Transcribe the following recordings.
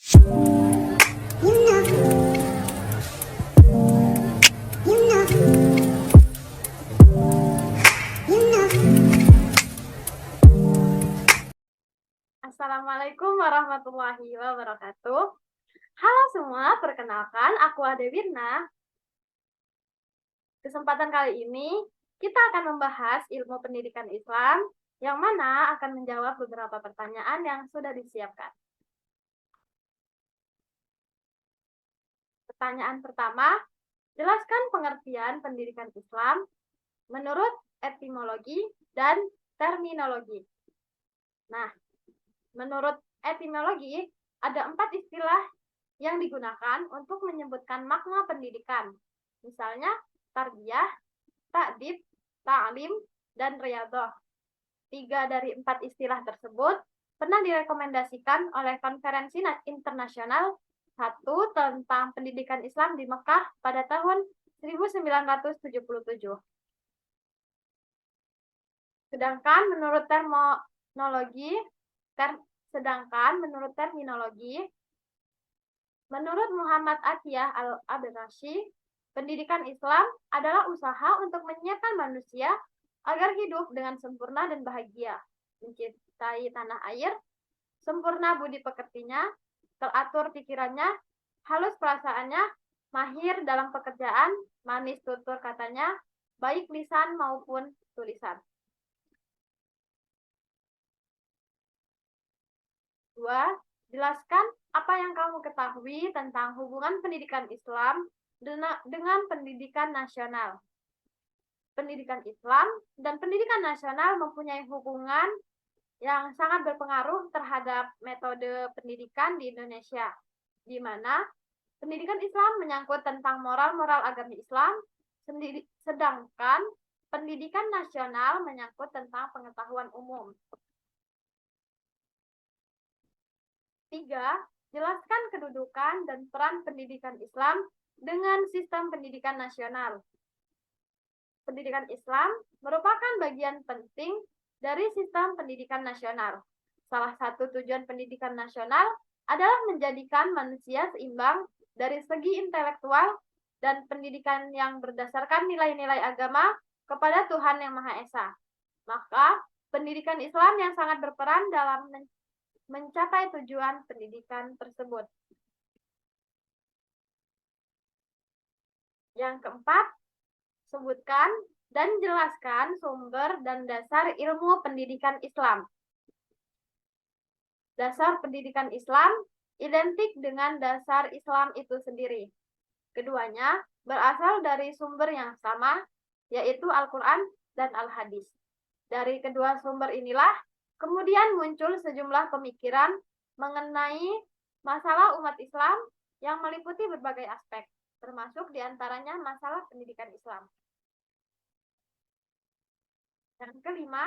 Assalamualaikum warahmatullahi wabarakatuh. Halo semua, perkenalkan aku Ade Wirna. Kesempatan kali ini kita akan membahas ilmu pendidikan Islam yang mana akan menjawab beberapa pertanyaan yang sudah disiapkan. Pertanyaan pertama, jelaskan pengertian pendidikan Islam menurut etimologi dan terminologi. Nah, menurut etimologi, ada 4 istilah yang digunakan untuk menyebutkan makna pendidikan. Misalnya, tarbiyah, ta'dib, ta'lim, dan riyadhah. 3 dari 4 istilah tersebut pernah direkomendasikan oleh Konferensi Internasional 1 tentang Pendidikan Islam di Mekah pada tahun 1977. Sedangkan menurut terminologi, menurut Muhammad Atiyah Al-Abrashi, pendidikan Islam adalah usaha untuk menyiapkan manusia agar hidup dengan sempurna dan bahagia, mencintai tanah air, sempurna budi pekertinya, teratur pikirannya, halus perasaannya, mahir dalam pekerjaan, manis tutur katanya, baik lisan maupun tulisan. 2. Jelaskan apa yang kamu ketahui tentang hubungan pendidikan Islam dengan pendidikan nasional. Pendidikan Islam dan pendidikan nasional mempunyai hubungan yang sangat berpengaruh terhadap metode pendidikan di Indonesia, di mana pendidikan Islam menyangkut tentang moral-moral agama Islam, sedangkan pendidikan nasional menyangkut tentang pengetahuan umum. 3. Jelaskan kedudukan dan peran pendidikan Islam dengan sistem pendidikan nasional. Pendidikan Islam merupakan bagian penting dari sistem pendidikan nasional. Salah satu tujuan pendidikan nasional adalah menjadikan manusia seimbang dari segi intelektual dan pendidikan yang berdasarkan nilai-nilai agama kepada Tuhan Yang Maha Esa. Maka, pendidikan Islam yang sangat berperan dalam mencapai tujuan pendidikan tersebut. Yang keempat, sebutkan dan jelaskan sumber dan dasar ilmu pendidikan Islam. Dasar pendidikan Islam identik dengan dasar Islam itu sendiri. Keduanya berasal dari sumber yang sama, yaitu Al-Quran dan Al-Hadis. Dari kedua sumber inilah kemudian muncul sejumlah pemikiran mengenai masalah umat Islam yang meliputi berbagai aspek, termasuk diantaranya masalah pendidikan Islam. Yang kelima,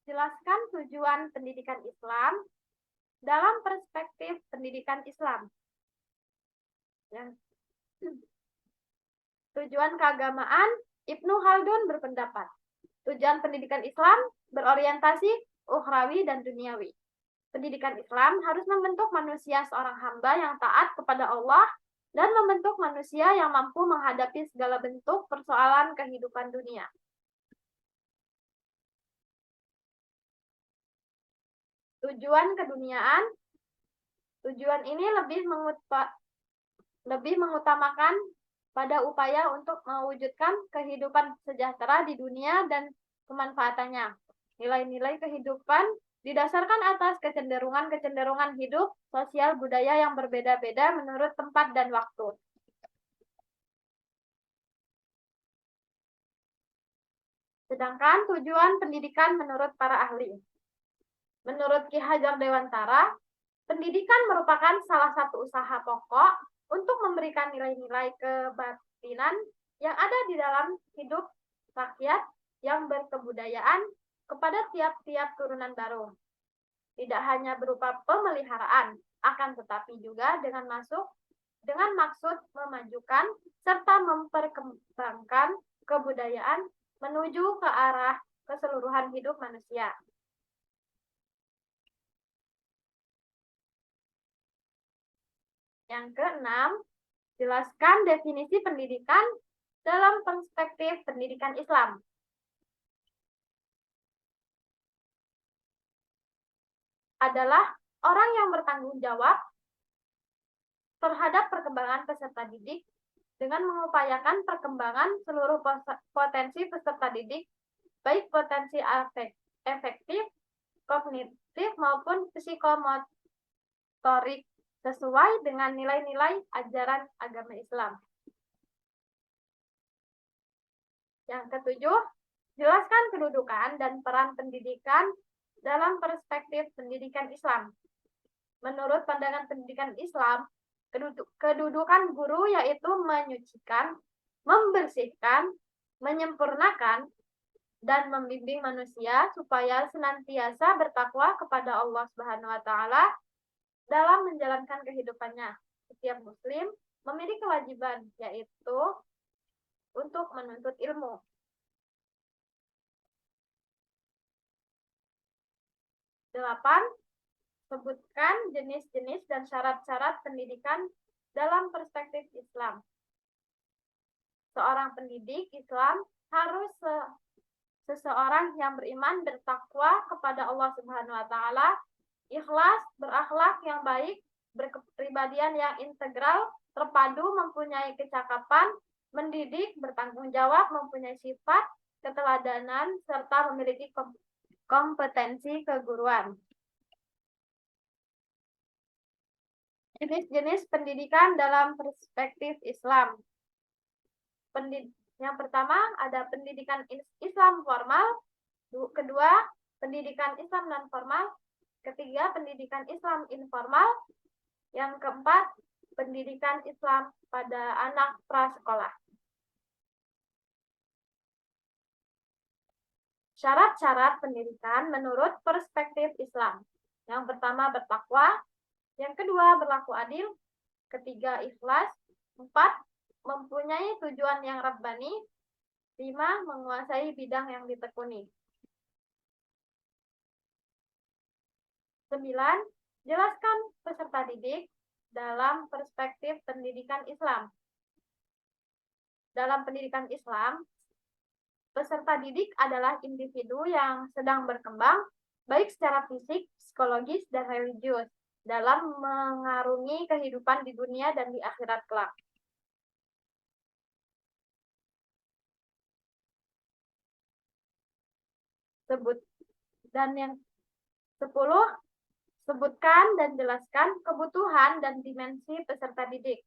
jelaskan tujuan pendidikan Islam dalam perspektif pendidikan Islam. Tujuan keagamaan, Ibnu Khaldun berpendapat, tujuan pendidikan Islam berorientasi ukhrawi dan duniawi. Pendidikan Islam harus membentuk manusia seorang hamba yang taat kepada Allah dan membentuk manusia yang mampu menghadapi segala bentuk persoalan kehidupan dunia. Tujuan keduniaan, tujuan ini lebih mengutamakan pada upaya untuk mewujudkan kehidupan sejahtera di dunia dan kemanfaatannya. Nilai-nilai kehidupan didasarkan atas kecenderungan-kecenderungan hidup, sosial, budaya yang berbeda-beda menurut tempat dan waktu. Sedangkan tujuan pendidikan menurut para ahli. Menurut Ki Hajar Dewantara, pendidikan merupakan salah satu usaha pokok untuk memberikan nilai-nilai kebatinan yang ada di dalam hidup rakyat yang berkebudayaan kepada tiap-tiap turunan baru. Tidak hanya berupa pemeliharaan, akan tetapi juga dengan maksud memajukan serta memperkembangkan kebudayaan menuju ke arah keseluruhan hidup manusia. Yang keenam, jelaskan definisi pendidikan dalam perspektif pendidikan Islam. Adalah orang yang bertanggung jawab terhadap perkembangan peserta didik dengan mengupayakan perkembangan seluruh potensi peserta didik, baik potensi efektif, kognitif, maupun psikomotorik, sesuai dengan nilai-nilai ajaran agama Islam. Yang ketujuh, jelaskan kedudukan dan peran pendidikan dalam perspektif pendidikan Islam. Menurut pandangan pendidikan Islam, kedudukan guru yaitu menyucikan, membersihkan, menyempurnakan, dan membimbing manusia supaya senantiasa bertakwa kepada Allah Subhanahu wa taala dalam menjalankan kehidupannya. Setiap muslim memiliki kewajiban yaitu untuk menuntut ilmu. 8. Sebutkan jenis-jenis dan syarat-syarat pendidikan dalam perspektif Islam. Seorang pendidik Islam harus seseorang yang beriman, bertakwa kepada Allah Subhanahu wa taala, ikhlas, berakhlak yang baik, berkepribadian yang integral, terpadu, mempunyai kecakapan, mendidik, bertanggung jawab, mempunyai sifat keteladanan, serta memiliki kompetensi keguruan. Jenis-jenis pendidikan dalam perspektif Islam. Yang pertama ada pendidikan Islam formal, kedua pendidikan Islam non formal, ketiga pendidikan Islam informal, yang keempat pendidikan Islam pada anak prasekolah. Syarat-syarat pendidikan menurut perspektif Islam. Yang pertama bertakwa, yang kedua berlaku adil, ketiga ikhlas, 4 mempunyai tujuan yang rabbani, 5 menguasai bidang yang ditekuni. 9. Jelaskan peserta didik dalam perspektif pendidikan Islam. Dalam pendidikan Islam, peserta didik adalah individu yang sedang berkembang, baik secara fisik, psikologis, dan religius, dalam mengarungi kehidupan di dunia dan di akhirat kelak. Dan yang 10, sebutkan dan jelaskan kebutuhan dan dimensi peserta didik.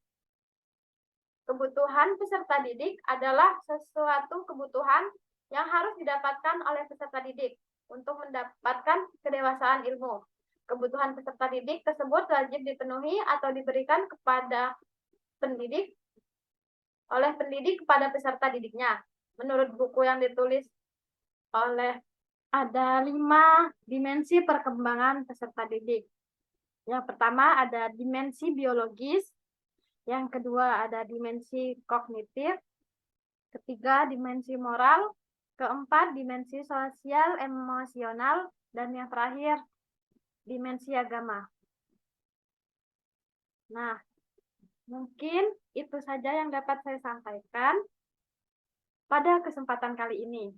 Kebutuhan peserta didik adalah sesuatu kebutuhan yang harus didapatkan oleh peserta didik untuk mendapatkan kedewasaan ilmu. Kebutuhan peserta didik tersebut wajib dipenuhi atau diberikan kepada pendidik oleh pendidik kepada peserta didiknya. Menurut buku yang ditulis oleh ada 5 dimensi perkembangan peserta didik. Yang pertama ada dimensi biologis, yang kedua ada dimensi kognitif, ketiga dimensi moral, keempat dimensi sosial emosional, dan yang terakhir dimensi agama. Nah, mungkin itu saja yang dapat saya sampaikan pada kesempatan kali ini.